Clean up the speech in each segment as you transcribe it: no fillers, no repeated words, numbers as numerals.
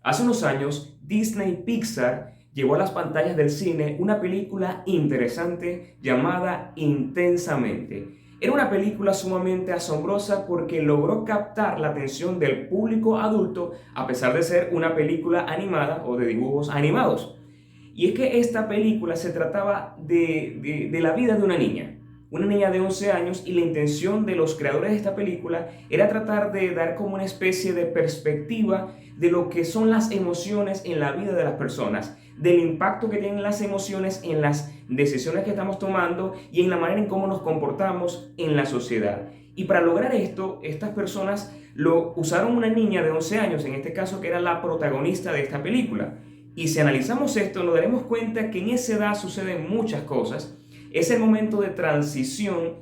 Hace unos años, Disney Pixar llevó a las pantallas del cine una película interesante llamada Intensamente. Era una película sumamente asombrosa porque logró captar la atención del público adulto a pesar de ser una película animada o de dibujos animados. Y es que esta película se trataba de la vida de una niña de 11 años, y la intención de los creadores de esta película era tratar de dar como una especie de perspectiva de lo que son las emociones en la vida de las personas, del impacto que tienen las emociones en las decisiones que estamos tomando y en la manera en cómo nos comportamos en la sociedad. Y para lograr esto, estas personas lo usaron una niña de 11 años, en este caso, que era la protagonista de esta película. Y si analizamos esto, nos daremos cuenta que en esa edad suceden muchas cosas. Es el momento de transición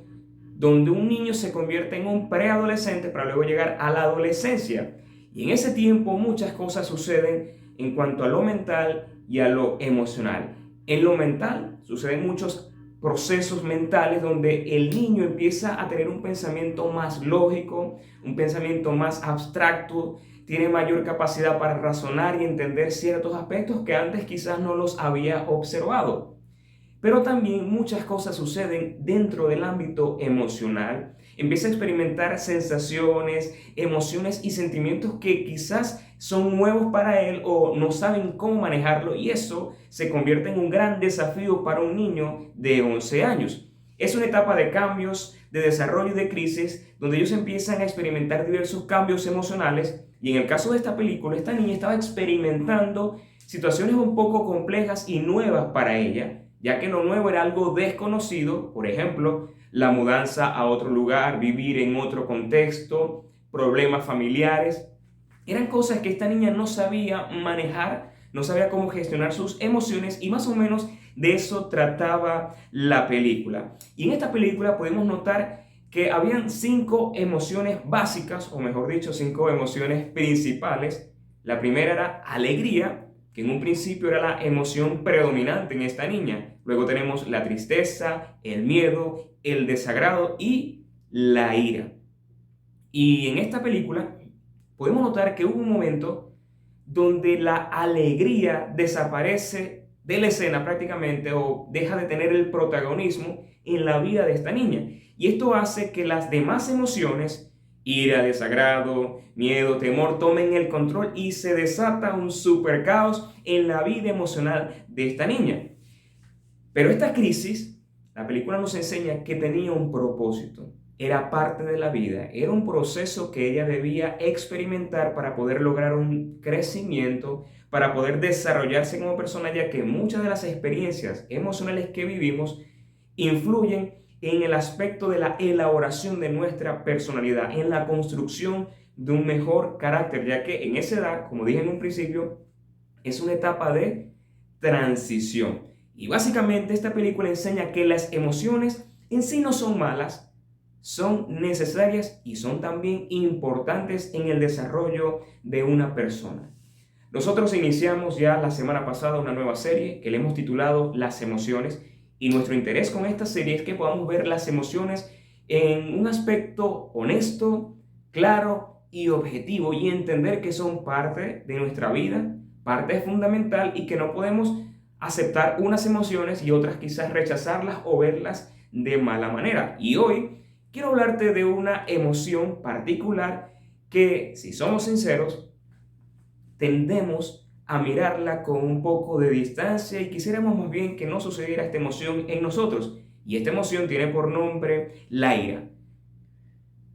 donde un niño se convierte en un preadolescente para luego llegar a la adolescencia. Y en ese tiempo muchas cosas suceden en cuanto a lo mental y a lo emocional. En lo mental suceden muchos procesos mentales donde el niño empieza a tener un pensamiento más lógico, un pensamiento más abstracto, tiene mayor capacidad para razonar y entender ciertos aspectos que antes quizás no los había observado. Pero también muchas cosas suceden dentro del ámbito emocional. Empieza a experimentar sensaciones, emociones y sentimientos que quizás son nuevos para él o no saben cómo manejarlo, y eso se convierte en un gran desafío para un niño de 11 años. Es una etapa de cambios, de desarrollo y de crisis donde ellos empiezan a experimentar diversos cambios emocionales, y en el caso de esta película, esta niña estaba experimentando situaciones un poco complejas y nuevas para ella, ya que lo nuevo era algo desconocido. Por ejemplo, la mudanza a otro lugar, vivir en otro contexto, problemas familiares. Eran cosas que esta niña no sabía manejar, no sabía cómo gestionar sus emociones, y más o menos de eso trataba la película. Y en esta película podemos notar que habían 5 emociones básicas, o mejor dicho, 5 emociones principales. La primera era alegría, que en un principio era la emoción predominante en esta niña. Luego tenemos la tristeza, el miedo, el desagrado y la ira. Y en esta película podemos notar que hubo un momento donde la alegría desaparece de la escena prácticamente, o deja de tener el protagonismo en la vida de esta niña. Y esto hace que las demás emociones, ira, desagrado, miedo, temor, tomen el control y se desata un super caos en la vida emocional de esta niña. Pero esta crisis, la película nos enseña que tenía un propósito, era parte de la vida, era un proceso que ella debía experimentar para poder lograr un crecimiento, para poder desarrollarse como persona, ya que muchas de las experiencias emocionales que vivimos influyen en el aspecto de la elaboración de nuestra personalidad, en la construcción de un mejor carácter, ya que en esa edad, como dije en un principio, es una etapa de transición. Y básicamente esta película enseña que las emociones en sí no son malas, son necesarias y son también importantes en el desarrollo de una persona. Nosotros iniciamos ya la semana pasada una nueva serie que le hemos titulado Las emociones, y nuestro interés con esta serie es que podamos ver las emociones en un aspecto honesto, claro y objetivo, y entender que son parte de nuestra vida, parte fundamental, y que no podemos aceptar unas emociones y otras quizás rechazarlas o verlas de mala manera. Y hoy quiero hablarte de una emoción particular que, si somos sinceros, tendemos a mirarla con un poco de distancia, y quisiéramos más bien que no sucediera esta emoción en nosotros. Y esta emoción tiene por nombre la ira.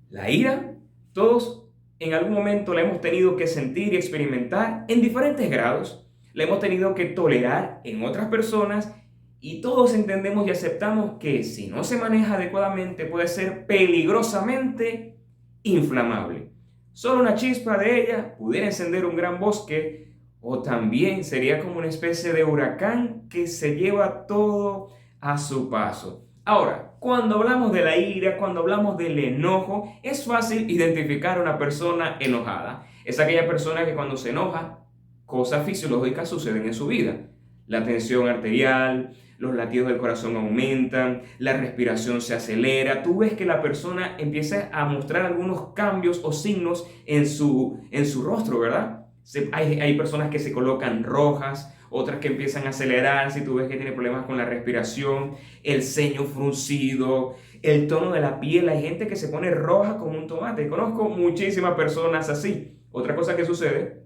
La ira, todos en algún momento la hemos tenido que sentir y experimentar en diferentes grados. La hemos tenido que tolerar en otras personas, y todos entendemos y aceptamos que si no se maneja adecuadamente puede ser peligrosamente inflamable. Solo una chispa de ella pudiera encender un gran bosque, o también sería como una especie de huracán que se lleva todo a su paso. Ahora, cuando hablamos de la ira, cuando hablamos del enojo, es fácil identificar a una persona enojada. Es aquella persona que cuando se enoja, cosas fisiológicas suceden en su vida. La tensión arterial, los latidos del corazón aumentan, la respiración se acelera. Tú ves que la persona empieza a mostrar algunos cambios o signos en su rostro, ¿verdad? Hay personas que se colocan rojas, otras que empiezan a acelerar, si tú ves que tiene problemas con la respiración, el ceño fruncido, el tono de la piel. Hay gente que se pone roja como un tomate. Conozco muchísimas personas así. Otra cosa que sucede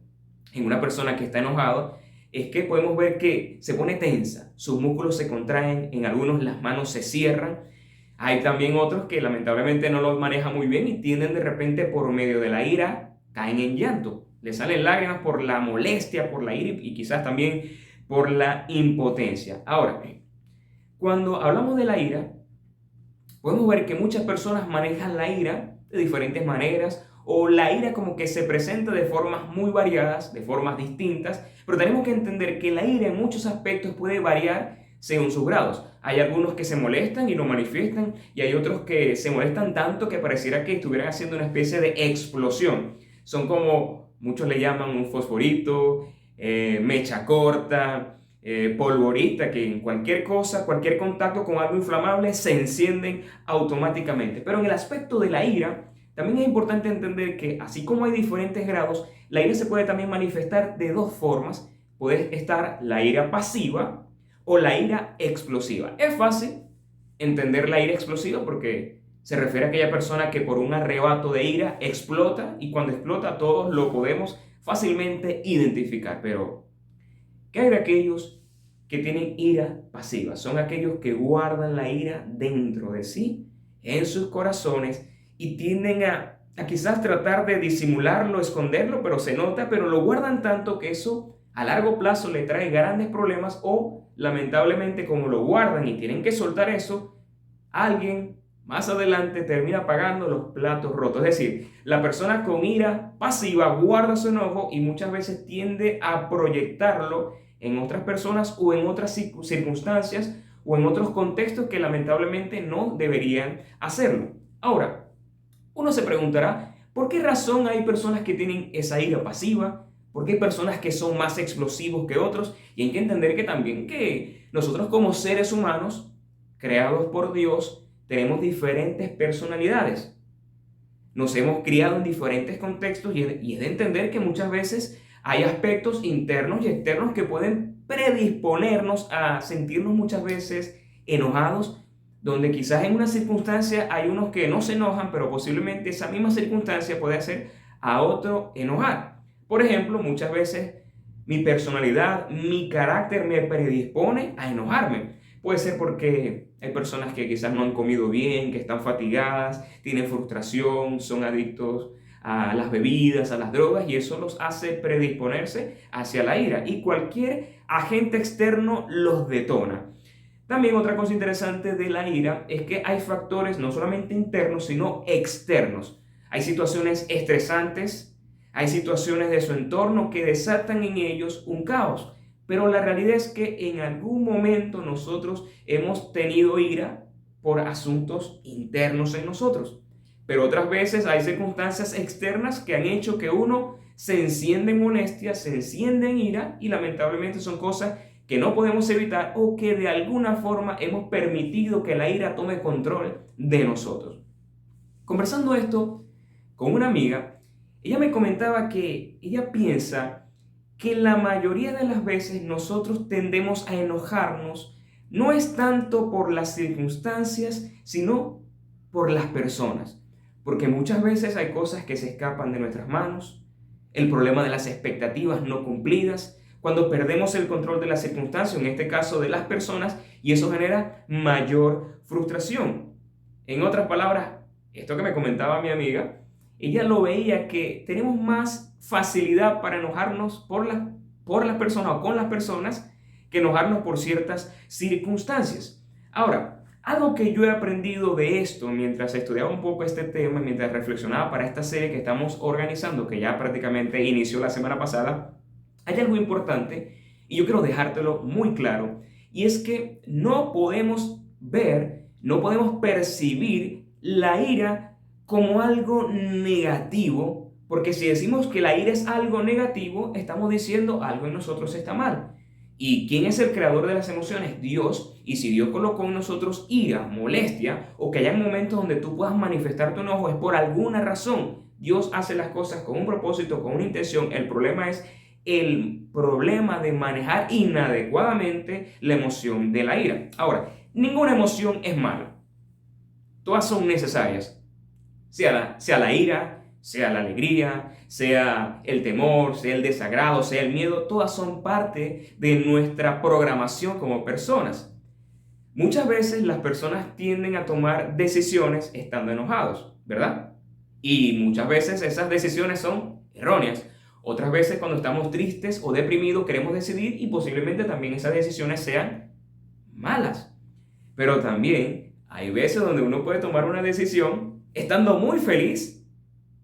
en una persona que está enojado es que podemos ver que se pone tensa, sus músculos se contraen, en algunos las manos se cierran. Hay también otros que lamentablemente no los manejan muy bien y tienden de repente por medio de la ira, caen en llanto. Les salen lágrimas por la molestia, por la ira y quizás también por la impotencia. Ahora, cuando hablamos de la ira, podemos ver que muchas personas manejan la ira de diferentes maneras, o la ira como que se presenta de formas muy variadas, de formas distintas, pero tenemos que entender que la ira en muchos aspectos puede variar según sus grados. Hay algunos que se molestan y lo manifiestan, y hay otros que se molestan tanto que pareciera que estuvieran haciendo una especie de explosión. Son como muchos le llaman un fosforito, mecha corta, polvorita, que en cualquier cosa, cualquier contacto con algo inflamable se encienden automáticamente. Pero en el aspecto de la ira, también es importante entender que así como hay diferentes grados, la ira se puede también manifestar de dos formas. Puede estar la ira pasiva o la ira explosiva. Es fácil entender la ira explosiva porque se refiere a aquella persona que por un arrebato de ira explota, y cuando explota todos lo podemos fácilmente identificar. Pero ¿qué hay de aquellos que tienen ira pasiva? Son aquellos que guardan la ira dentro de sí, en sus corazones, y tienden a quizás tratar de disimularlo, esconderlo, pero se nota, pero lo guardan tanto que eso a largo plazo le trae grandes problemas, o lamentablemente como lo guardan y tienen que soltar eso, alguien más adelante termina pagando los platos rotos. Es decir, la persona con ira pasiva guarda su enojo y muchas veces tiende a proyectarlo en otras personas o en otras circunstancias o en otros contextos que lamentablemente no deberían hacerlo. Ahora, uno se preguntará, ¿por qué razón hay personas que tienen esa ira pasiva? ¿Por qué hay personas que son más explosivos que otros? Y hay que entender que también que nosotros como seres humanos, creados por Dios, tenemos diferentes personalidades. Nos hemos criado en diferentes contextos y es de entender que muchas veces hay aspectos internos y externos que pueden predisponernos a sentirnos muchas veces enojados, donde quizás en una circunstancia hay unos que no se enojan, pero posiblemente esa misma circunstancia puede hacer a otro enojar. Por ejemplo, muchas veces mi personalidad, mi carácter me predispone a enojarme. Puede ser porque hay personas que quizás no han comido bien, que están fatigadas, tienen frustración, son adictos a las bebidas, a las drogas, y eso los hace predisponerse hacia la ira. Y cualquier agente externo los detona. También otra cosa interesante de la ira es que hay factores no solamente internos, sino externos. Hay situaciones estresantes, hay situaciones de su entorno que desatan en ellos un caos. Pero la realidad es que en algún momento nosotros hemos tenido ira por asuntos internos en nosotros. Pero otras veces hay circunstancias externas que han hecho que uno se encienda en molestia, se enciende en ira, y lamentablemente son cosas que no podemos evitar o que de alguna forma hemos permitido que la ira tome control de nosotros. Conversando esto con una amiga, ella me comentaba que ella piensa que la mayoría de las veces nosotros tendemos a enojarnos no es tanto por las circunstancias, sino por las personas. Porque muchas veces hay cosas que se escapan de nuestras manos, el problema de las expectativas no cumplidas, cuando perdemos el control de la circunstancia, en este caso de las personas, y eso genera mayor frustración. En otras palabras, esto que me comentaba mi amiga, ella lo veía que tenemos más facilidad para enojarnos por las personas o con las personas que enojarnos por ciertas circunstancias. Ahora, algo que yo he aprendido de esto mientras estudiaba un poco este tema, mientras reflexionaba para esta serie que estamos organizando, que ya prácticamente inició la semana pasada, hay algo importante y yo quiero dejártelo muy claro, y es que no podemos percibir la ira como algo negativo, porque si decimos que la ira es algo negativo, estamos diciendo algo en nosotros está mal. ¿Y quién es el creador de las emociones? Dios. Y si Dios colocó en nosotros ira, molestia, o que haya momentos donde tú puedas manifestar tu enojo, es por alguna razón. Dios hace las cosas con un propósito, con una intención. El problema es el problema de manejar inadecuadamente la emoción de la ira. Ahora, ninguna emoción es mala. Todas son necesarias. Sea la ira, sea la alegría, sea el temor, sea el desagrado, sea el miedo, todas son parte de nuestra programación como personas. Muchas veces las personas tienden a tomar decisiones estando enojados, ¿verdad? Y muchas veces esas decisiones son erróneas. Otras veces cuando estamos tristes o deprimidos queremos decidir y posiblemente también esas decisiones sean malas. Pero también hay veces donde uno puede tomar una decisión estando muy feliz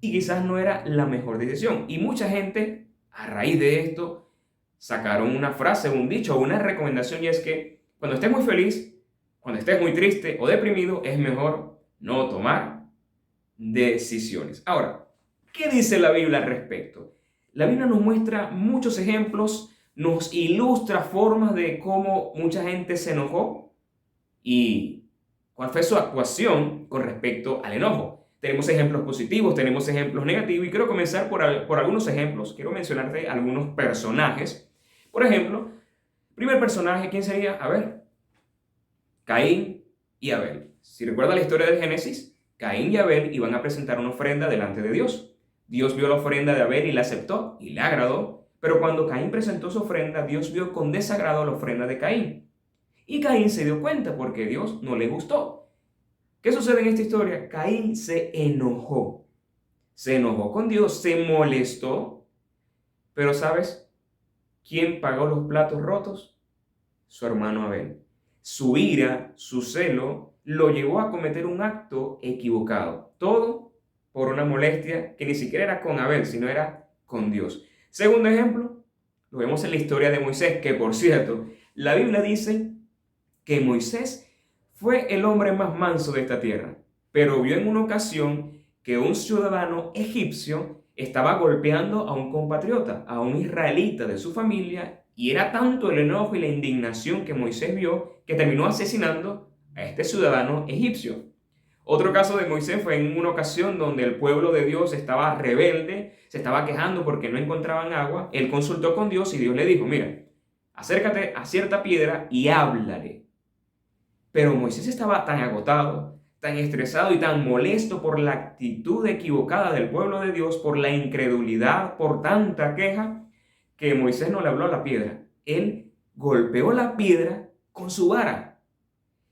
y quizás no era la mejor decisión. Y mucha gente a raíz de esto sacaron una frase, un dicho o una recomendación, y es que cuando estés muy feliz, cuando estés muy triste o deprimido, es mejor no tomar decisiones. Ahora, ¿qué dice la Biblia al respecto? La Biblia nos muestra muchos ejemplos, nos ilustra formas de cómo mucha gente se enojó y cuál fue su actuación con respecto al enojo. Tenemos ejemplos positivos, tenemos ejemplos negativos y quiero comenzar por algunos ejemplos. Quiero mencionarte algunos personajes. Por ejemplo, primer personaje, ¿quién sería? A ver, Caín y Abel. Si recuerda la historia del Génesis, Caín y Abel iban a presentar una ofrenda delante de Dios. Dios vio la ofrenda de Abel y la aceptó y le agradó, pero cuando Caín presentó su ofrenda, Dios vio con desagrado la ofrenda de Caín. Y Caín se dio cuenta porque Dios no le gustó. ¿Qué sucede en esta historia? Caín se enojó. Se enojó con Dios, se molestó. Pero ¿sabes quién pagó los platos rotos? Su hermano Abel. Su ira, su celo, lo llevó a cometer un acto equivocado. Todo por una molestia que ni siquiera era con Abel, sino era con Dios. Segundo ejemplo, lo vemos en la historia de Moisés, que por cierto, la Biblia dice que Moisés fue el hombre más manso de esta tierra, pero vio en una ocasión que un ciudadano egipcio estaba golpeando a un compatriota, a un israelita de su familia, y era tanto el enojo y la indignación que Moisés vio que terminó asesinando a este ciudadano egipcio. Otro caso de Moisés fue en una ocasión donde el pueblo de Dios estaba rebelde, se estaba quejando porque no encontraban agua. Él consultó con Dios y Dios le dijo, mira, acércate a cierta piedra y háblale. Pero Moisés estaba tan agotado, tan estresado y tan molesto por la actitud equivocada del pueblo de Dios, por la incredulidad, por tanta queja, que Moisés no le habló a la piedra. Él golpeó la piedra con su vara.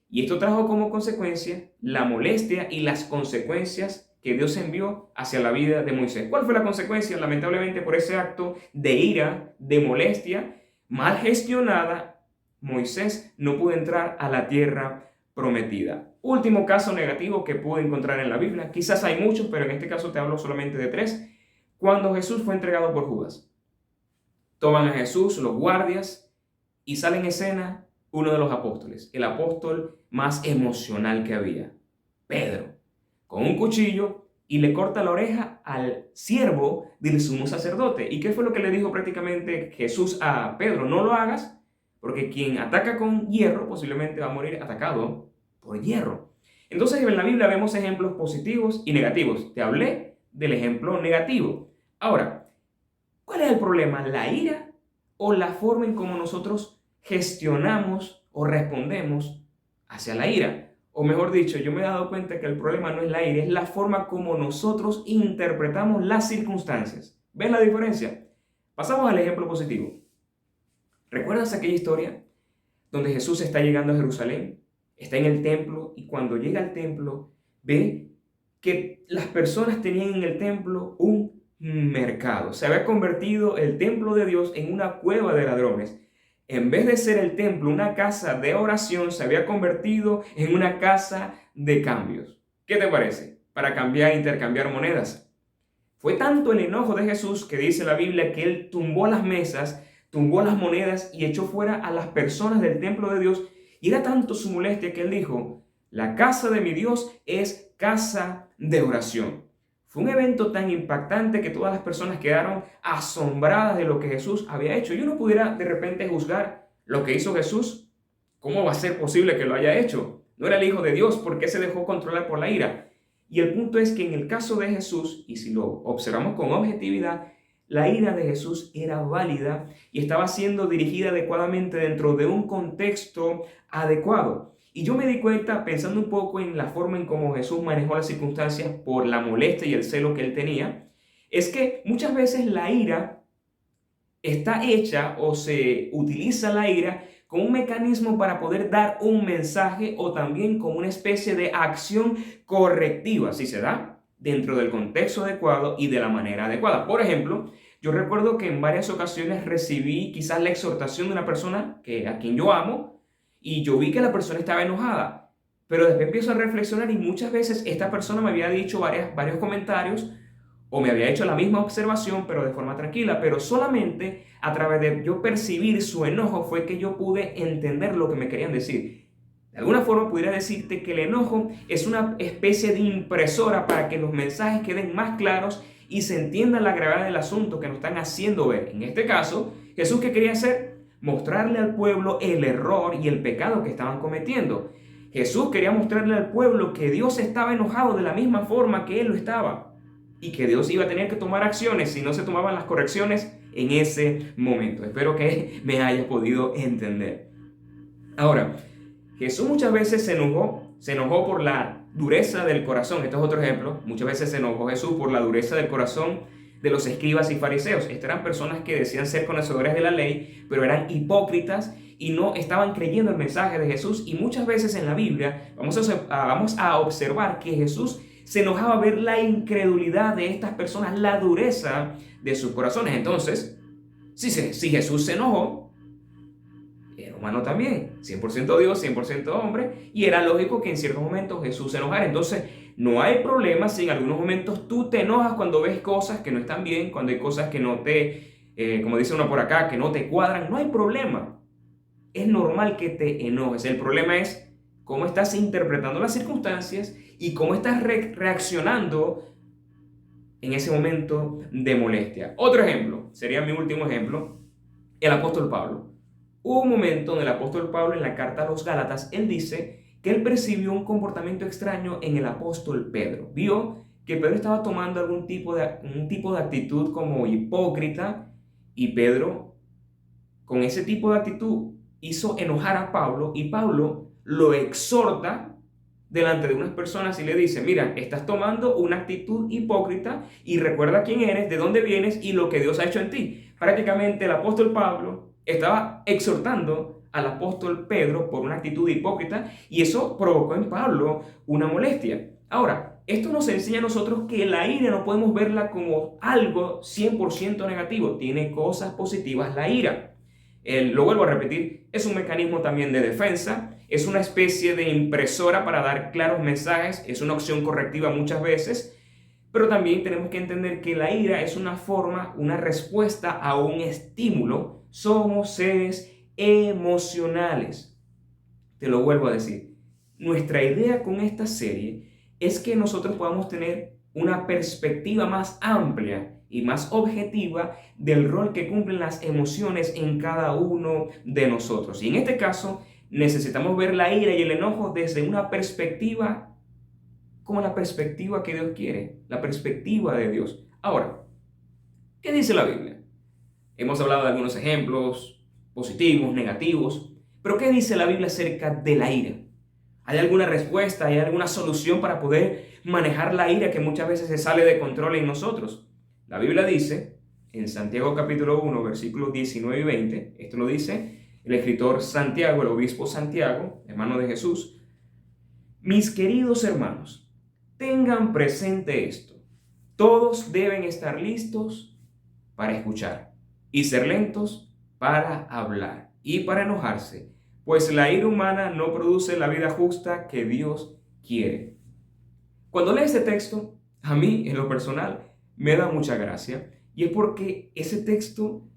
Y esto trajo como consecuencia la molestia y las consecuencias que Dios envió hacia la vida de Moisés. ¿Cuál fue la consecuencia? Lamentablemente, por ese acto de ira, de molestia, mal gestionada, Moisés no pudo entrar a la tierra prometida. Último caso negativo que pude encontrar en la Biblia. Quizás hay muchos, pero en este caso te hablo solamente de 3. Cuando Jesús fue entregado por Judas. Toman a Jesús los guardias y sale en escena uno de los apóstoles, el apóstol más emocional que había, Pedro, con un cuchillo y le corta la oreja al siervo del sumo sacerdote. ¿Y qué fue lo que le dijo prácticamente Jesús a Pedro? No lo hagas, porque quien ataca con hierro posiblemente va a morir atacado por hierro. Entonces en la Biblia vemos ejemplos positivos y negativos. Te hablé del ejemplo negativo. Ahora, ¿cuál es el problema? ¿La ira o la forma en cómo nosotros gestionamos o respondemos hacia la ira? O mejor dicho, yo me he dado cuenta que el problema no es la ira, es la forma como nosotros interpretamos las circunstancias. ¿Ves la diferencia? Pasamos al ejemplo positivo. ¿Recuerdas aquella historia donde Jesús está llegando a Jerusalén? Está en el templo y cuando llega al templo ve que las personas tenían en el templo un mercado. Se había convertido el templo de Dios en una cueva de ladrones. En vez de ser el templo una casa de oración, se había convertido en una casa de cambios. ¿Qué te parece? Para cambiar e intercambiar monedas. Fue tanto el enojo de Jesús que dice la Biblia que él tumbó las mesas, tumbó las monedas y echó fuera a las personas del templo de Dios. Y era tanto su molestia que él dijo, la casa de mi Dios es casa de oración. Fue un evento tan impactante que todas las personas quedaron asombradas de lo que Jesús había hecho. Y uno pudiera de repente juzgar lo que hizo Jesús. ¿Cómo va a ser posible que lo haya hecho? No era el Hijo de Dios, ¿por qué se dejó controlar por la ira? Y el punto es que en el caso de Jesús, y si lo observamos con objetividad, La ira de Jesús era válida y estaba siendo dirigida adecuadamente dentro de un contexto adecuado. Y yo me di cuenta, pensando un poco en la forma en cómo Jesús manejó las circunstancias por la molestia y el celo que él tenía, es que muchas veces la ira está hecha o se utiliza la ira como un mecanismo para poder dar un mensaje o también como una especie de acción correctiva, si se da dentro del contexto adecuado y de la manera adecuada. Por ejemplo, yo recuerdo que en varias ocasiones recibí quizás la exhortación de una persona a quien yo amo y yo vi que la persona estaba enojada, pero después empiezo a reflexionar y muchas veces esta persona me había dicho varios comentarios o me había hecho la misma observación, pero de forma tranquila, pero solamente a través de yo percibir su enojo fue que yo pude entender lo que me querían decir. De alguna forma pudiera decirte que el enojo es una especie de impresora para que los mensajes queden más claros y se entienda la gravedad del asunto que nos están haciendo ver. En este caso, Jesús, ¿qué quería hacer? Mostrarle al pueblo el error y el pecado que estaban cometiendo. Jesús quería mostrarle al pueblo que Dios estaba enojado de la misma forma que él lo estaba y que Dios iba a tener que tomar acciones si no se tomaban las correcciones en ese momento. Espero que me hayas podido entender. Ahora, Jesús muchas veces se enojó por la dureza del corazón. Este es otro ejemplo. Muchas veces se enojó Jesús por la dureza del corazón de los escribas y fariseos. Estas eran personas que decían ser conocedores de la ley, pero eran hipócritas y no estaban creyendo el mensaje de Jesús. Y muchas veces en la Biblia vamos a observar que Jesús se enojaba ver la incredulidad de estas personas, la dureza de sus corazones. Entonces, si Jesús se enojó, era humano también, 100% Dios, 100% hombre, y era lógico que en ciertos momentos Jesús se enojara. Entonces, no hay problema si en algunos momentos tú te enojas cuando ves cosas que no están bien, cuando hay cosas que no como dice uno por acá, que no te cuadran. No hay problema. Es normal que te enojes. El problema es cómo estás interpretando las circunstancias y cómo estás reaccionando en ese momento de molestia. Otro ejemplo, sería mi último ejemplo, el apóstol Pablo. Hubo un momento en el apóstol Pablo, en la carta a los Gálatas, él dice que él percibió un comportamiento extraño en el apóstol Pedro. Vio que Pedro estaba tomando un tipo de actitud como hipócrita y Pedro, con ese tipo de actitud, hizo enojar a Pablo y Pablo lo exhorta delante de unas personas y le dice: mira, estás tomando una actitud hipócrita y recuerda quién eres, de dónde vienes y lo que Dios ha hecho en ti. Prácticamente el apóstol Pablo estaba exhortando al apóstol Pedro por una actitud hipócrita y eso provocó en Pablo una molestia. Ahora, esto nos enseña a nosotros que la ira no podemos verla como algo 100% negativo. Tiene cosas positivas la ira. Lo vuelvo a repetir, es un mecanismo también de defensa, es una especie de impresora para dar claros mensajes, es una opción correctiva muchas veces, pero también tenemos que entender que la ira es una forma, una respuesta a un estímulo. Somos seres emocionales. Te lo vuelvo a decir, nuestra idea con esta serie es que nosotros podamos tener una perspectiva más amplia y más objetiva del rol que cumplen las emociones en cada uno de nosotros. Y en este caso, necesitamos ver la ira y el enojo desde una perspectiva como la perspectiva que Dios quiere, la perspectiva de Dios. Ahora, ¿qué dice la Biblia? Hemos hablado de algunos ejemplos positivos, negativos, pero ¿qué dice la Biblia acerca de la ira? ¿Hay alguna respuesta? ¿Hay alguna solución para poder manejar la ira que muchas veces se sale de control en nosotros? La Biblia dice, en Santiago capítulo 1, versículos 19 y 20, esto lo dice el escritor Santiago, el obispo Santiago, hermano de Jesús: mis queridos hermanos, tengan presente esto. Todos deben estar listos para escuchar y ser lentos para hablar y para enojarse, pues la ira humana no produce la vida justa que Dios quiere. Cuando leo este texto, a mí, en lo personal, me da mucha gracia, y es porque ese texto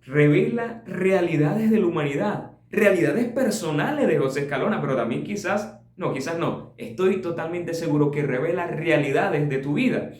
revela realidades de la humanidad, realidades personales de José Escalona, pero también quizás no, estoy totalmente seguro que revela realidades de tu vida.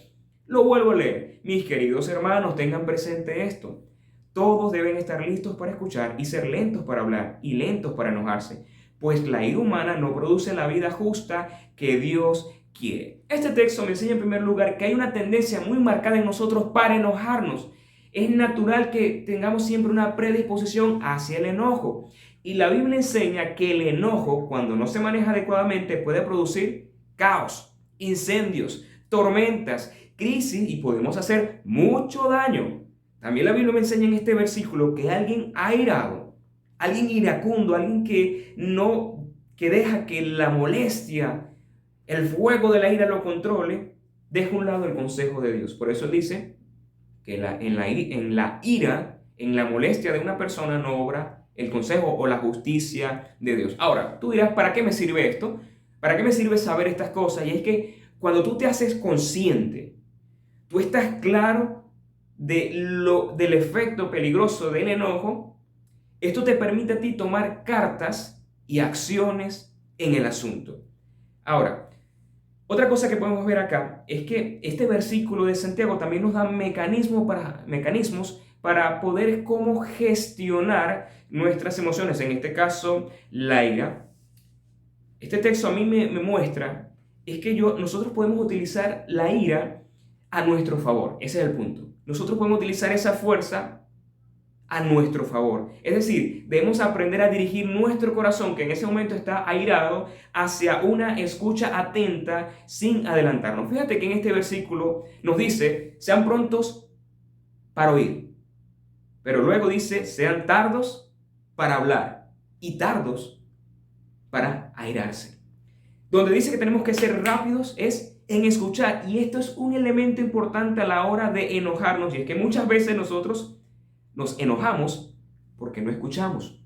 Lo vuelvo a leer. Mis queridos hermanos, tengan presente esto. Todos deben estar listos para escuchar y ser lentos para hablar y lentos para enojarse, pues la ira humana no produce la vida justa que Dios quiere. Este texto me enseña en primer lugar que hay una tendencia muy marcada en nosotros para enojarnos. Es natural que tengamos siempre una predisposición hacia el enojo. Y la Biblia enseña que el enojo, cuando no se maneja adecuadamente, puede producir caos, incendios, tormentas, crisis y podemos hacer mucho daño. También la Biblia me enseña en este versículo que alguien airado, alguien iracundo, alguien que deja que la molestia, el fuego de la ira lo controle, deja a un lado el consejo de Dios. Por eso él dice que en la ira, en la molestia de una persona no obra el consejo o la justicia de Dios. Ahora, tú dirás, ¿para qué me sirve esto? ¿Para qué me sirve saber estas cosas? Y es que cuando tú te haces consciente, tú estás claro del efecto peligroso del enojo, esto te permite a ti tomar cartas y acciones en el asunto. Ahora, otra cosa que podemos ver acá es que este versículo de Santiago también nos da mecanismos para poder cómo gestionar nuestras emociones, en este caso la ira. Este texto a mí me muestra es que nosotros podemos utilizar la ira a nuestro favor. Ese es el punto. Nosotros podemos utilizar esa fuerza a nuestro favor. Es decir, debemos aprender a dirigir nuestro corazón, que en ese momento está airado, hacia una escucha atenta sin adelantarnos. Fíjate que en este versículo nos dice, sean prontos para oír, pero luego dice, sean tardos para hablar y tardos para airarse. Donde dice que tenemos que ser rápidos es en escuchar, y esto es un elemento importante a la hora de enojarnos, y es que muchas veces nosotros nos enojamos porque no escuchamos,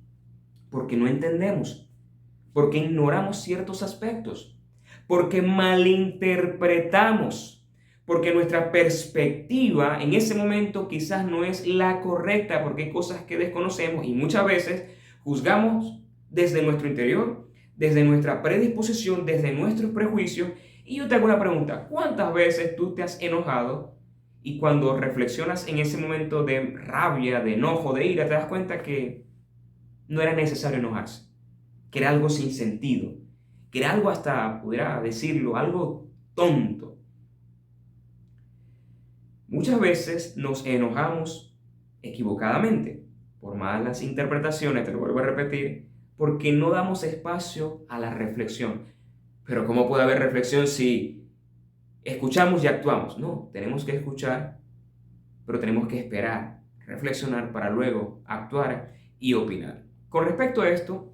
porque no entendemos, porque ignoramos ciertos aspectos, porque malinterpretamos, porque nuestra perspectiva en ese momento quizás no es la correcta, porque hay cosas que desconocemos y muchas veces juzgamos desde nuestro interior, desde nuestra predisposición, desde nuestros prejuicios. Y yo te hago una pregunta, ¿cuántas veces tú te has enojado? Y cuando reflexionas en ese momento de rabia, de enojo, de ira, te das cuenta que no era necesario enojarse, que era algo sin sentido, que era algo hasta, pudiera decirlo, algo tonto. Muchas veces nos enojamos equivocadamente, por malas interpretaciones, te lo vuelvo a repetir, porque no damos espacio a la reflexión. Pero ¿cómo puede haber reflexión si escuchamos y actuamos? No, tenemos que escuchar, pero tenemos que esperar, reflexionar para luego actuar y opinar. Con respecto a esto,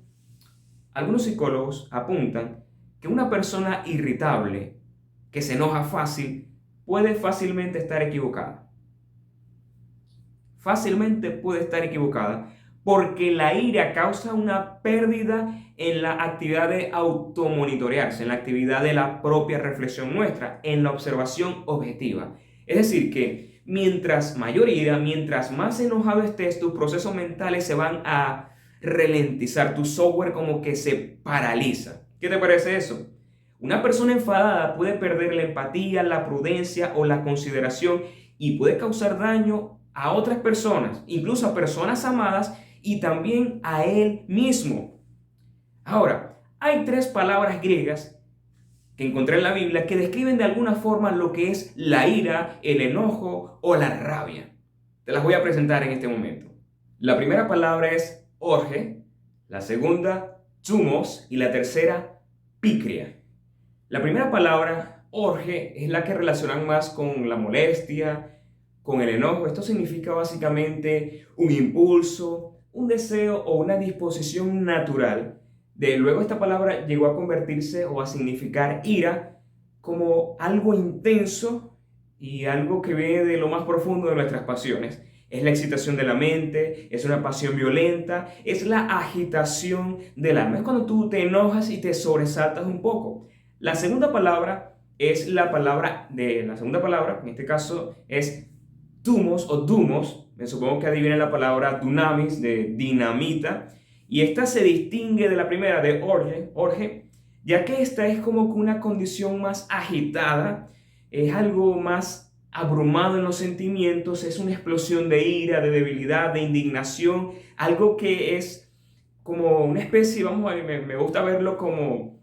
algunos psicólogos apuntan que una persona irritable, que se enoja fácil, puede fácilmente estar equivocada. Fácilmente puede estar equivocada porque la ira causa una pérdida en la actividad de automonitorearse, en la actividad de la propia reflexión nuestra, en la observación objetiva. Es decir, que mientras mayor ira, mientras más enojado estés, tus procesos mentales se van a ralentizar, tu software como que se paraliza. ¿Qué te parece eso? Una persona enfadada puede perder la empatía, la prudencia o la consideración y puede causar daño a otras personas, incluso a personas amadas y también a él mismo. Ahora, hay 3 palabras griegas que encontré en la Biblia que describen de alguna forma lo que es la ira, el enojo o la rabia. Te las voy a presentar en este momento. La primera palabra es orge, la segunda thumos y la tercera picria. La primera palabra, orge, es la que relacionan más con la molestia, con el enojo. Esto significa básicamente un impulso, un deseo o una disposición natural. Luego esta palabra llegó a convertirse o a significar ira como algo intenso y algo que viene de lo más profundo de nuestras pasiones. Es la excitación de la mente, es una pasión violenta, es la agitación del alma. Es cuando tú te enojas y te sobresaltas un poco. La segunda palabra es la segunda palabra, en este caso es thumos o dumos. Me supongo que adivinen la palabra dunamis, de dinamita. Y esta se distingue de la primera, de orge, ya que esta es como que una condición más agitada, es algo más abrumado en los sentimientos, es una explosión de ira, de debilidad, de indignación, algo que es como una especie, me gusta verlo como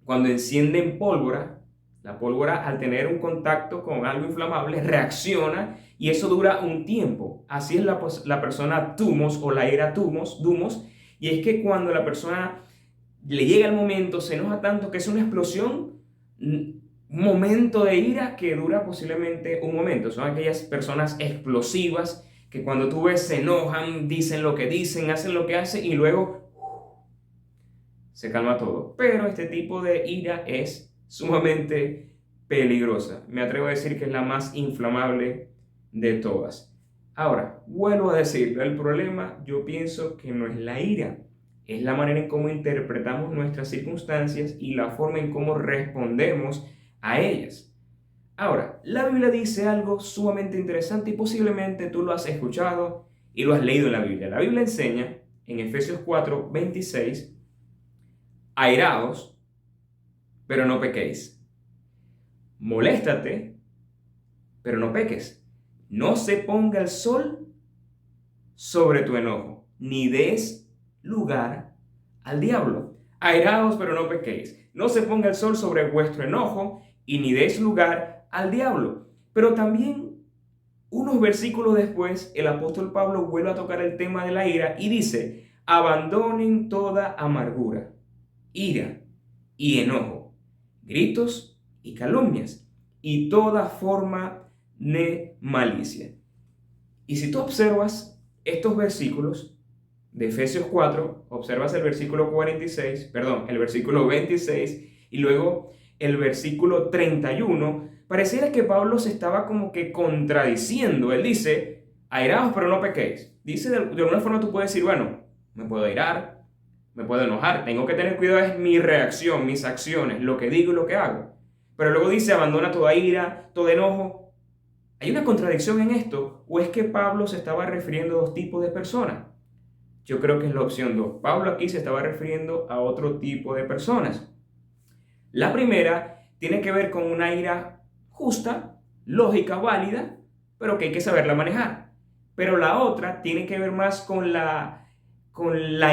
cuando encienden pólvora La pólvora, al tener un contacto con algo inflamable, reacciona y eso dura un tiempo. Así es la persona thumos o la ira dumos. Y es que cuando la persona le llega el momento, se enoja tanto que es una explosión, un momento de ira que dura posiblemente un momento. Son aquellas personas explosivas que cuando tú ves se enojan, dicen lo que dicen, hacen lo que hacen y luego se calma todo. Pero este tipo de ira es sumamente peligrosa. Me atrevo a decir que es la más inflamable de todas. Ahora, vuelvo a decirlo, el problema yo pienso que no es la ira, es la manera en cómo interpretamos nuestras circunstancias y la forma en cómo respondemos a ellas. Ahora, la Biblia dice algo sumamente interesante y posiblemente tú lo has escuchado y lo has leído en la Biblia. La Biblia enseña en Efesios 4:26, airaos, pero no pequéis. Moléstate, pero no peques. No se ponga el sol sobre tu enojo, ni des lugar al diablo. Airaos, pero no pequéis. No se ponga el sol sobre vuestro enojo, y ni deis lugar al diablo. Pero también, unos versículos después, el apóstol Pablo vuelve a tocar el tema de la ira y dice: abandonen toda amargura, ira y enojo, gritos y calumnias, y toda forma de malicia. Y si tú observas estos versículos de Efesios 4, observas el versículo 46, perdón, el versículo 26 y luego el versículo 31, pareciera que Pablo se estaba como que contradiciendo. Él dice, airaos pero no pequéis. Dice, de alguna forma tú puedes decir, bueno, me puedo airar, me puedo enojar, tengo que tener cuidado, es mi reacción, mis acciones, lo que digo y lo que hago. Pero luego dice, abandona toda ira, todo enojo. ¿Hay una contradicción en esto? ¿O es que Pablo se estaba refiriendo a dos tipos de personas? Yo creo que es la opción 2. Pablo aquí se estaba refiriendo a otro tipo de personas. La primera tiene que ver con una ira justa, lógica, válida, pero que hay que saberla manejar. Pero la otra tiene que ver más con la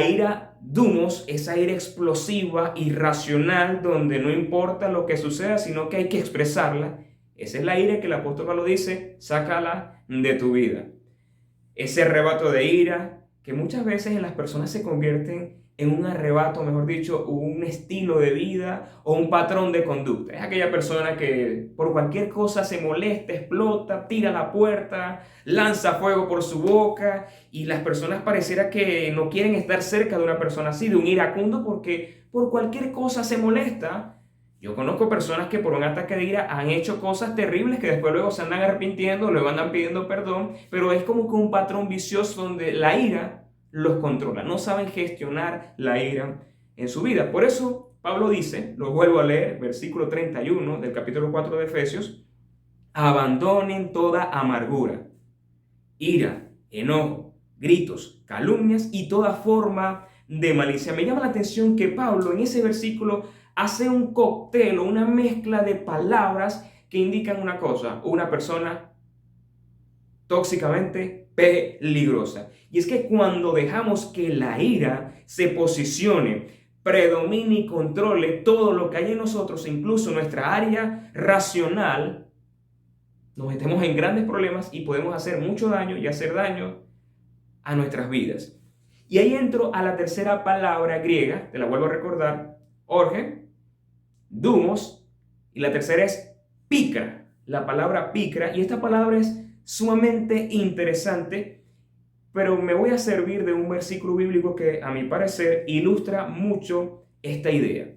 ira dumos, esa ira explosiva, irracional, donde no importa lo que suceda, sino que hay que expresarla. Esa es la ira que el apóstol Pablo dice, sácala de tu vida. Ese arrebato de ira, que muchas veces en las personas se convierten en un arrebato, mejor dicho, un estilo de vida o un patrón de conducta. Es aquella persona que por cualquier cosa se molesta, explota, tira la puerta, lanza fuego por su boca, y las personas pareciera que no quieren estar cerca de una persona así, de un iracundo, porque por cualquier cosa se molesta. Yo conozco personas que por un ataque de ira han hecho cosas terribles que después luego se andan arrepintiendo, luego andan pidiendo perdón, pero es como que un patrón vicioso donde la ira los controla. No saben gestionar la ira en su vida. Por eso Pablo dice, lo vuelvo a leer, versículo 31 del capítulo 4 de Efesios, abandonen toda amargura, ira, enojo, gritos, calumnias y toda forma de malicia. Me llama la atención que Pablo en ese versículo hace un cóctel o una mezcla de palabras que indican una cosa, una persona tóxicamente peligrosa. Y es que cuando dejamos que la ira se posicione, predomine y controle todo lo que hay en nosotros, incluso nuestra área racional, nos metemos en grandes problemas y podemos hacer mucho daño y hacer daño a nuestras vidas. Y ahí entro a la tercera palabra griega, te la vuelvo a recordar, orge, dumos, y la tercera es picra, la palabra picra, y esta palabra es sumamente interesante, pero me voy a servir de un versículo bíblico que a mi parecer ilustra mucho esta idea.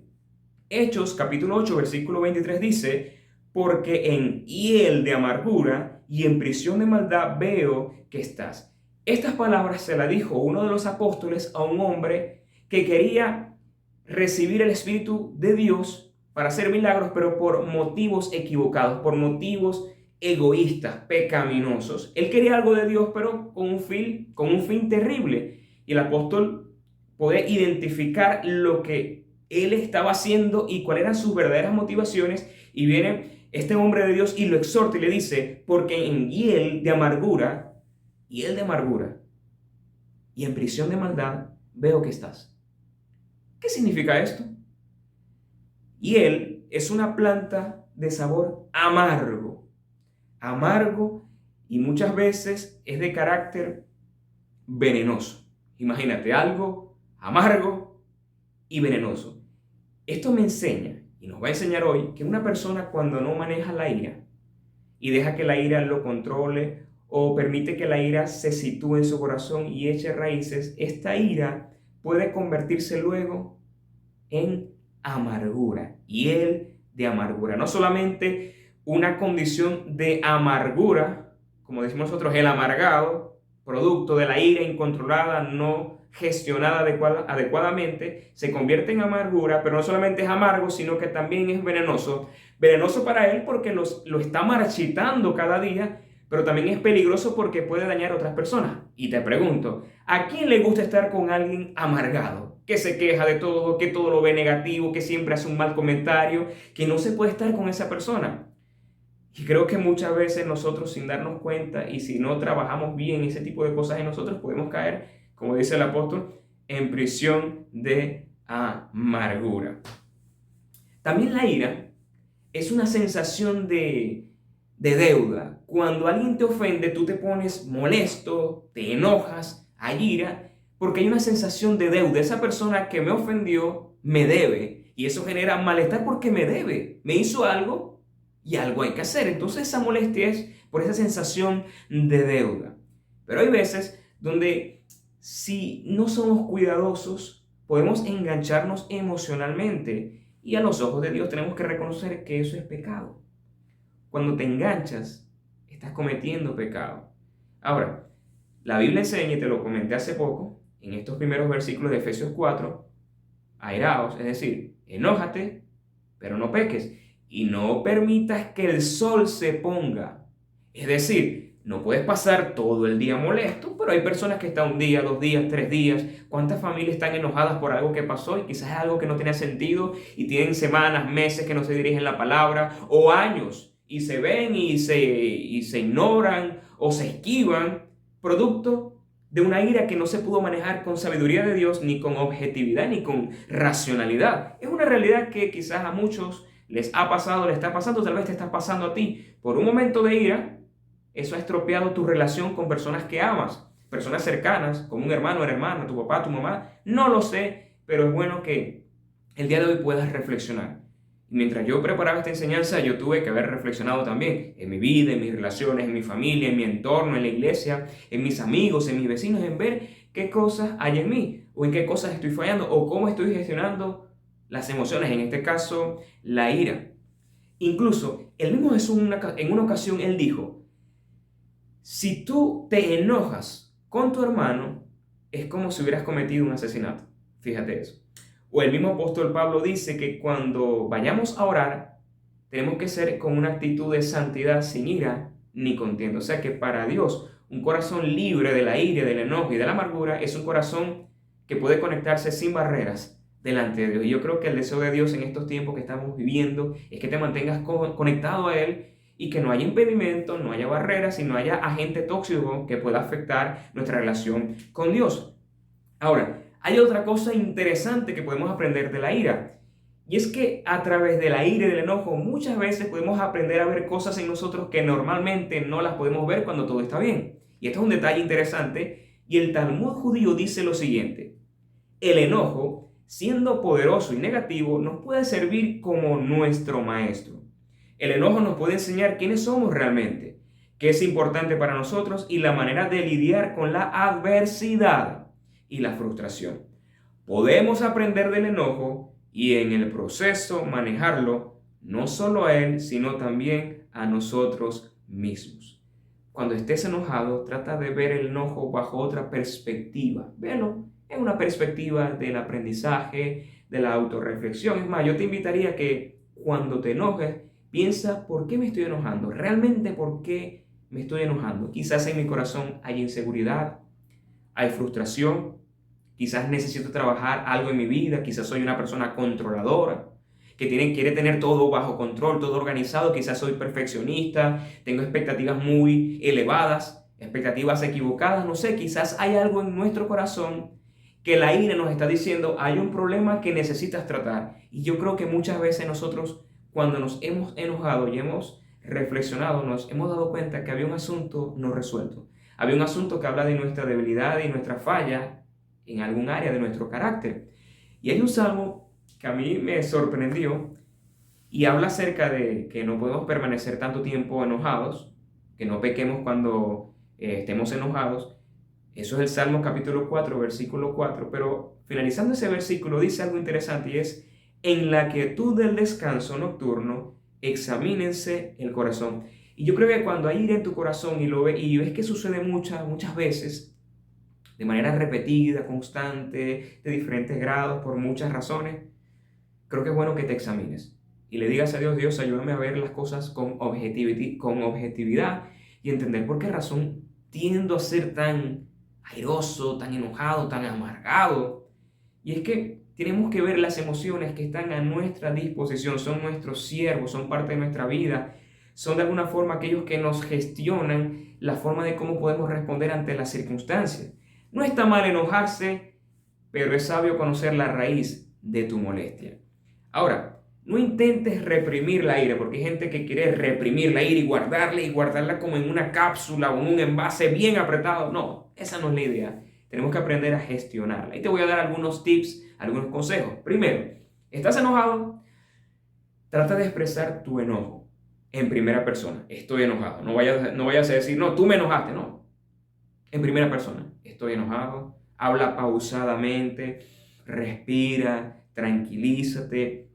Hechos capítulo 8 versículo 23 dice, porque en hiel de amargura y en prisión de maldad veo que estás. Estas palabras se las dijo uno de los apóstoles a un hombre que quería recibir el Espíritu de Dios para hacer milagros, pero por motivos equivocados, por motivos egoístas, pecaminosos. Él quería algo de Dios, pero con un fin terrible. Y el apóstol puede identificar lo que él estaba haciendo y cuáles eran sus verdaderas motivaciones. Y viene este hombre de Dios y lo exhorta y le dice, porque en hiel de amargura y en prisión de maldad veo que estás. ¿Qué significa esto? Hiel es una planta de sabor amargo. Amargo, y muchas veces es de carácter venenoso. Imagínate, algo amargo y venenoso. Esto me enseña, y nos va a enseñar hoy, que una persona cuando no maneja la ira y deja que la ira lo controle o permite que la ira se sitúe en su corazón y eche raíces, esta ira puede convertirse luego en amargura, hiel de amargura. No solamente una condición de amargura, como decimos nosotros, el amargado, producto de la ira incontrolada, no gestionada adecuadamente, se convierte en amargura, pero no solamente es amargo, sino que también es venenoso. Venenoso para él porque lo está marchitando cada día, pero también es peligroso porque puede dañar a otras personas. Y te pregunto, ¿a quién le gusta estar con alguien amargado? Que se queja de todo, que todo lo ve negativo, que siempre hace un mal comentario, que no se puede estar con esa persona. Y creo que muchas veces nosotros, sin darnos cuenta y si no trabajamos bien ese tipo de cosas en nosotros, podemos caer, como dice el apóstol, en prisión de amargura. También la ira es una sensación de deuda. Cuando alguien te ofende, tú te pones molesto, te enojas, hay ira, porque hay una sensación de deuda. Esa persona que me ofendió me debe, y eso genera malestar porque me debe, me hizo algo y algo hay que hacer. Entonces esa molestia es por esa sensación de deuda. Pero hay veces donde si no somos cuidadosos, podemos engancharnos emocionalmente, y a los ojos de Dios tenemos que reconocer que eso es pecado. Cuando te enganchas, estás cometiendo pecado. Ahora, la Biblia enseña, y te lo comenté hace poco, en estos primeros versículos de Efesios 4, airaos, es decir, enójate, pero no peques, y no permitas que el sol se ponga. Es decir, no puedes pasar todo el día molesto, pero hay personas que están un día, 2 días, 3 días. ¿Cuántas familias están enojadas por algo que pasó y quizás es algo que no tenía sentido y tienen semanas, meses que no se dirigen la palabra o años y se ven y se ignoran o se esquivan, producto de una ira que no se pudo manejar con sabiduría de Dios, ni con objetividad, ni con racionalidad? Es una realidad que quizás a muchos les ha pasado, les está pasando, tal vez te está pasando a ti. Por un momento de ira, eso ha estropeado tu relación con personas que amas, personas cercanas, como un hermano, una hermana, tu papá, tu mamá. No lo sé, pero es bueno que el día de hoy puedas reflexionar. Y mientras yo preparaba esta enseñanza, yo tuve que haber reflexionado también en mi vida, en mis relaciones, en mi familia, en mi entorno, en la iglesia, en mis amigos, en mis vecinos, en ver qué cosas hay en mí, o en qué cosas estoy fallando, o cómo estoy gestionando las emociones, en este caso, la ira. Incluso, el mismo Jesús en una ocasión, él dijo: si tú te enojas con tu hermano, es como si hubieras cometido un asesinato. Fíjate eso. O el mismo apóstol Pablo dice que cuando vayamos a orar, tenemos que ser con una actitud de santidad, sin ira ni contienda. O sea que para Dios, un corazón libre de la ira, del enojo y de la amargura es un corazón que puede conectarse sin barreras delante de Dios. Y yo creo que el deseo de Dios en estos tiempos que estamos viviendo es que te mantengas conectado a Él, y que no haya impedimento, no haya barreras y no haya agente tóxico que pueda afectar nuestra relación con Dios. Ahora, hay otra cosa interesante que podemos aprender de la ira, y es que a través de la ira y del enojo muchas veces podemos aprender a ver cosas en nosotros que normalmente no las podemos ver cuando todo está bien. Y esto es un detalle interesante, y el Talmud judío dice lo siguiente: el enojo, siendo poderoso y negativo, nos puede servir como nuestro maestro. El enojo nos puede enseñar quiénes somos realmente, qué es importante para nosotros y la manera de lidiar con la adversidad y la frustración. Podemos aprender del enojo y en el proceso manejarlo no solo a él, sino también a nosotros mismos. Cuando estés enojado, trata de ver el enojo bajo otra perspectiva. Velo en una perspectiva del aprendizaje, de la autorreflexión. Es más, yo te invitaría a que cuando te enojes, piensa: ¿por qué me estoy enojando? ¿Realmente por qué me estoy enojando? Quizás en mi corazón hay inseguridad, hay frustración, quizás necesito trabajar algo en mi vida, quizás soy una persona controladora, que quiere tener todo bajo control, todo organizado, quizás soy perfeccionista, tengo expectativas muy elevadas, expectativas equivocadas, no sé, quizás hay algo en nuestro corazón que la ira nos está diciendo: hay un problema que necesitas tratar. Y yo creo que muchas veces nosotros, cuando nos hemos enojado y hemos reflexionado, nos hemos dado cuenta que había un asunto no resuelto. Había un asunto que habla de nuestra debilidad y nuestra falla en algún área de nuestro carácter. Y hay un salmo que a mí me sorprendió y habla acerca de que no podemos permanecer tanto tiempo enojados, que no pequemos cuando estemos enojados. Eso es el Salmo capítulo 4, versículo 4, pero finalizando ese versículo dice algo interesante y es: en la quietud del descanso nocturno, examínense el corazón. Y yo creo que cuando hay ira en tu corazón y ves que sucede muchas veces, de manera repetida, constante, de diferentes grados, por muchas razones, creo que es bueno que te examines y le digas a Dios: Dios, ayúdame a ver las cosas con objetividad y entender por qué razón tiendo a ser tan airoso, tan enojado, tan amargado. Y es que tenemos que ver las emociones que están a nuestra disposición, son nuestros siervos, son parte de nuestra vida, son de alguna forma aquellos que nos gestionan la forma de cómo podemos responder ante las circunstancias. No está mal enojarse, pero es sabio conocer la raíz de tu molestia. Ahora, no intentes reprimir la ira, porque hay gente que quiere reprimir la ira y guardarla como en una cápsula o en un envase bien apretado. No, esa no es la idea. Tenemos que aprender a gestionarla. Y te voy a dar algunos tips, algunos consejos. Primero, ¿estás enojado? Trata de expresar tu enojo en primera persona. Estoy enojado. No vayas a decir, no, tú me enojaste. No. En primera persona. Estoy enojado. Habla pausadamente. Respira. Tranquilízate.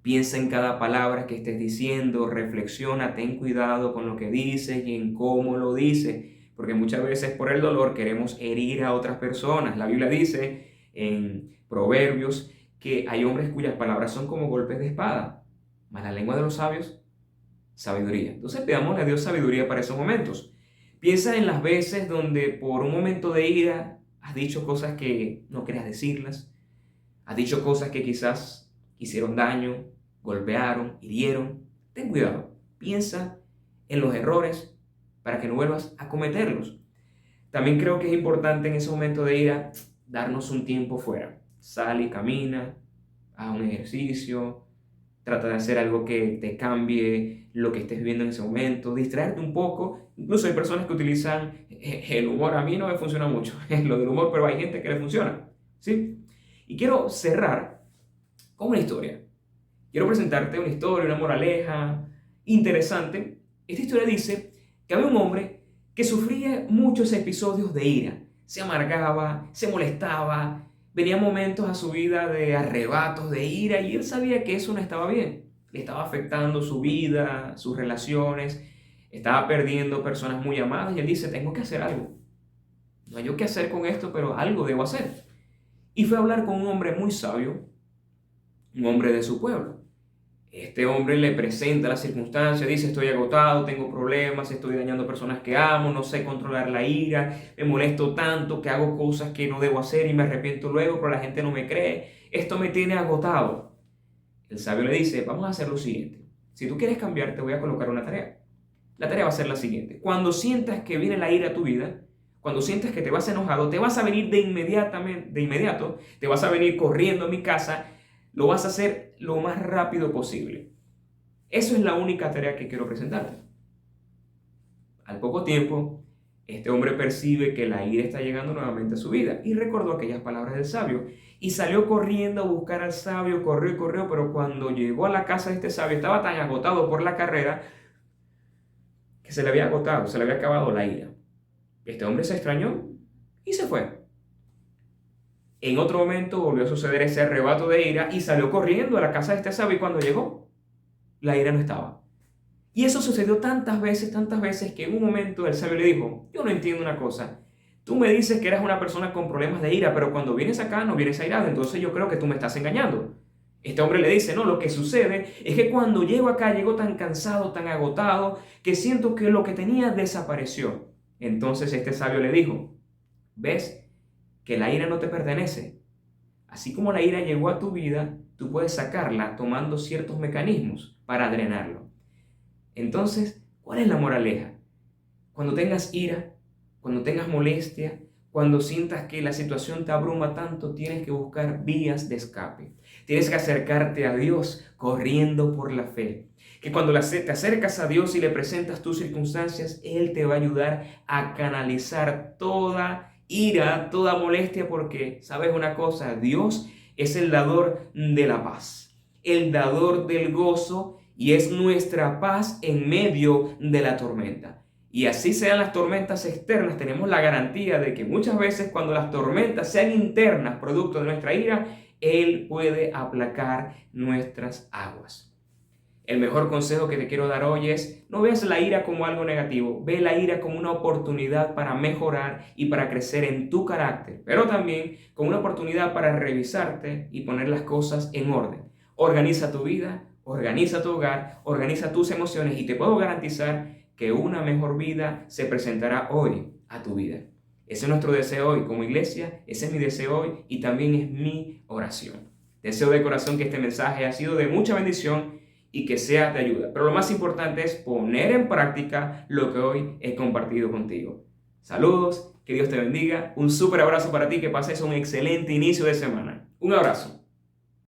Piensa en cada palabra que estés diciendo. Reflexiona. Ten cuidado con lo que dices y en cómo lo dices. Porque muchas veces por el dolor queremos herir a otras personas. La Biblia dice en Proverbios que hay hombres cuyas palabras son como golpes de espada, mas la lengua de los sabios, sabiduría. Entonces pidámosle a Dios sabiduría para esos momentos. Piensa en las veces donde por un momento de ira has dicho cosas que no querías decirlas, has dicho cosas que quizás hicieron daño, golpearon, hirieron. Ten cuidado, piensa en los errores para que no vuelvas a cometerlos. También creo que es importante en ese momento de ira darnos un tiempo fuera. Sal y camina, haz un ejercicio, trata de hacer algo que te cambie lo que estés viviendo en ese momento, distraerte un poco. Incluso hay personas que utilizan el humor. A mí no me funciona mucho lo del humor, pero hay gente que le funciona, ¿sí? Y quiero cerrar con una historia. Quiero presentarte una historia, una moraleja interesante. Esta historia dice que había un hombre que sufría muchos episodios de ira. Se amargaba, se molestaba, venían momentos a su vida de arrebatos de ira y él sabía que eso no estaba bien. Le estaba afectando su vida, sus relaciones, estaba perdiendo personas muy amadas y él dice: tengo que hacer algo. No hay yo qué hacer con esto, pero algo debo hacer. Y fue a hablar con un hombre muy sabio, un hombre de su pueblo. Este hombre le presenta las circunstancias, dice: estoy agotado, tengo problemas, estoy dañando personas que amo, no sé controlar la ira, me molesto tanto que hago cosas que no debo hacer y me arrepiento luego, pero la gente no me cree, esto me tiene agotado. El sabio le dice: vamos a hacer lo siguiente, si tú quieres cambiar te voy a colocar una tarea. La tarea va a ser la siguiente: cuando sientas que viene la ira a tu vida, cuando sientas que te vas enojado, te vas a venir de inmediato, te vas a venir corriendo a mi casa. Lo vas a hacer lo más rápido posible. Eso es la única tarea que quiero presentarte. Al poco tiempo, este hombre percibe que la ira está llegando nuevamente a su vida y recordó aquellas palabras del sabio y salió corriendo a buscar al sabio, corrió, pero cuando llegó a la casa de este sabio estaba tan agotado por la carrera que se le había acabado la ira. Este hombre se extrañó y se fue. En otro momento volvió a suceder ese arrebato de ira y salió corriendo a la casa de este sabio y cuando llegó, la ira no estaba. Y eso sucedió tantas veces que en un momento el sabio le dijo: yo no entiendo una cosa. Tú me dices que eres una persona con problemas de ira, pero cuando vienes acá no vienes airado, entonces yo creo que tú me estás engañando. Este hombre le dice: no, lo que sucede es que cuando llego acá llego tan cansado, tan agotado, que siento que lo que tenía desapareció. Entonces este sabio le dijo: ¿ves que la ira no te pertenece? Así como la ira llegó a tu vida, tú puedes sacarla tomando ciertos mecanismos para drenarlo. Entonces, ¿cuál es la moraleja? Cuando tengas ira, cuando tengas molestia, cuando sientas que la situación te abruma tanto, tienes que buscar vías de escape. Tienes que acercarte a Dios corriendo por la fe. Que cuando te acercas a Dios y le presentas tus circunstancias, Él te va a ayudar a canalizar toda ira, toda molestia, porque, ¿sabes una cosa? Dios es el dador de la paz, el dador del gozo, y es nuestra paz en medio de la tormenta. Y así sean las tormentas externas, tenemos la garantía de que muchas veces cuando las tormentas sean internas, producto de nuestra ira, Él puede aplacar nuestras aguas. El mejor consejo que te quiero dar hoy es: no veas la ira como algo negativo, ve la ira como una oportunidad para mejorar y para crecer en tu carácter, pero también como una oportunidad para revisarte y poner las cosas en orden. Organiza tu vida, organiza tu hogar, organiza tus emociones, y te puedo garantizar que una mejor vida se presentará hoy a tu vida. Ese es nuestro deseo hoy como iglesia, ese es mi deseo hoy y también es mi oración. Deseo de corazón que este mensaje ha sido de mucha bendición y que sea de ayuda. Pero lo más importante es poner en práctica lo que hoy he compartido contigo. Saludos, que Dios te bendiga, un súper abrazo para ti, que pases un excelente inicio de semana. Un abrazo.